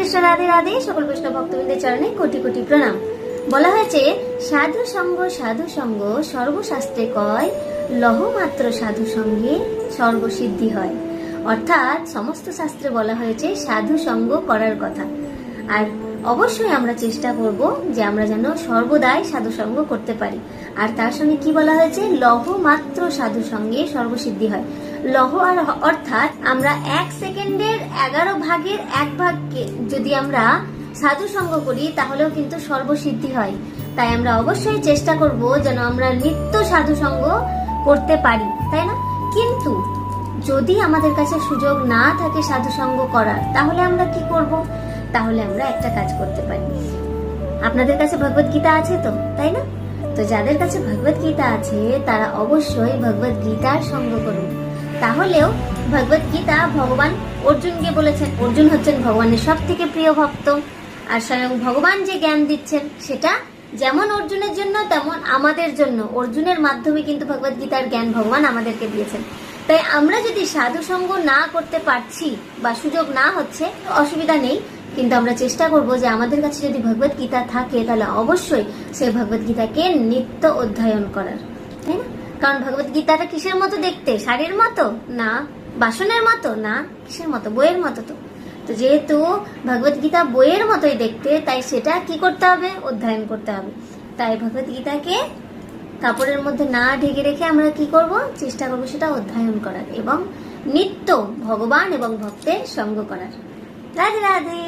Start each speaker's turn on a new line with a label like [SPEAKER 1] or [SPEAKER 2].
[SPEAKER 1] কৃষ্ণ, রাধে রাধে। সকল বৈষ্ণব ভক্তবৃন্দের চরণে কোটি কোটি প্রণাম। বলা হয়েছে সাধু সঙ্গ সর্বশাস্ত্রে কয়, লহ মাত্র সাধু সঙ্গে সর্বসিদ্ধি হয়। অর্থাৎ সমস্ত শাস্ত্রে বলা হয়েছে সাধু সঙ্গ করার কথা। আর অবশ্যই আমরা চেষ্টা করব যে আমরা যেন সর্বদাই সাধু সঙ্গ করতে পারি। আর তার সঙ্গে কি বলা হয়েছে, লহ মাত্র সাধু সঙ্গে সর্বসিদ্ধি হয়। লহ আর অর্থাৎ আমরা 1 সেকেন্ডের 11 ভাগের 1 ভাগকে যদি আমরা সাধু সঙ্গ করি তাহলেও কিন্তু সর্বসিদ্ধি হয়। তাই আমরা অবশ্যই চেষ্টা করব যেন আমরা নিত্য সাধু সঙ্গ করতে পারি, তাই না? কিন্তু যদি আমাদের কাছে সুযোগ না থাকে সাধু সঙ্গ করার, তাহলে আমরা কি করব? তাহলে আমরা একটা কাজ করতে পারি। আপনাদের কাছে ভগবত গীতা আছে তো, তাই না? তো যাদের কাছে ভগবত গীতা আছে তারা অবশ্যই ভগবত গীতার সঙ্গ করুন। তাহলেও ভগবত গীতা ভগবান অর্জুনকে বলেছেন। অর্জুন হচ্ছেন ভগবানের সব থেকে প্রিয় ভক্ত। আর স্বয়ং ভগবান যে জ্ঞান দিচ্ছেন সেটা যেমন অর্জুনের জন্য তেমন আমাদের জন্য। অর্জুনের মাধ্যমে কিন্তু ভগবত গীতার জ্ঞান ভগবান আমাদেরকে দিয়েছেন। তাই আমরা যদি সাধু সঙ্গ না করতে পারছি বা সুযোগ না হচ্ছে, অসুবিধা নেই, কিন্তু আমরা চেষ্টা করব যে আমাদের কাছে যদি ভগবত গীতা থাকে তাহলে অবশ্যই সেই ভগবত গীতাকে নিত্য অধ্যয়ন করার, তাই না? কারণ ভগবত গীতাটা কিসের মতো দেখতে? শাড়ির মতো না, বাসনের মতো না, কিসের মতো? বইয়ের মতো। তো যেহেতু ভগবত গীতা বইয়ের মতোই দেখতে, তাই সেটা কি করতে হবে? অধ্যয়ন করতে হবে। তাই ভগবত গীতাকে কাপড়ের মধ্যে না ঢেকে রেখে আমরা কি করব? চেষ্টা করব সেটা অধ্যয়ন করার এবং নিত্য ভগবান এবং ভক্তের সঙ্গ করার। রাধে রাধে।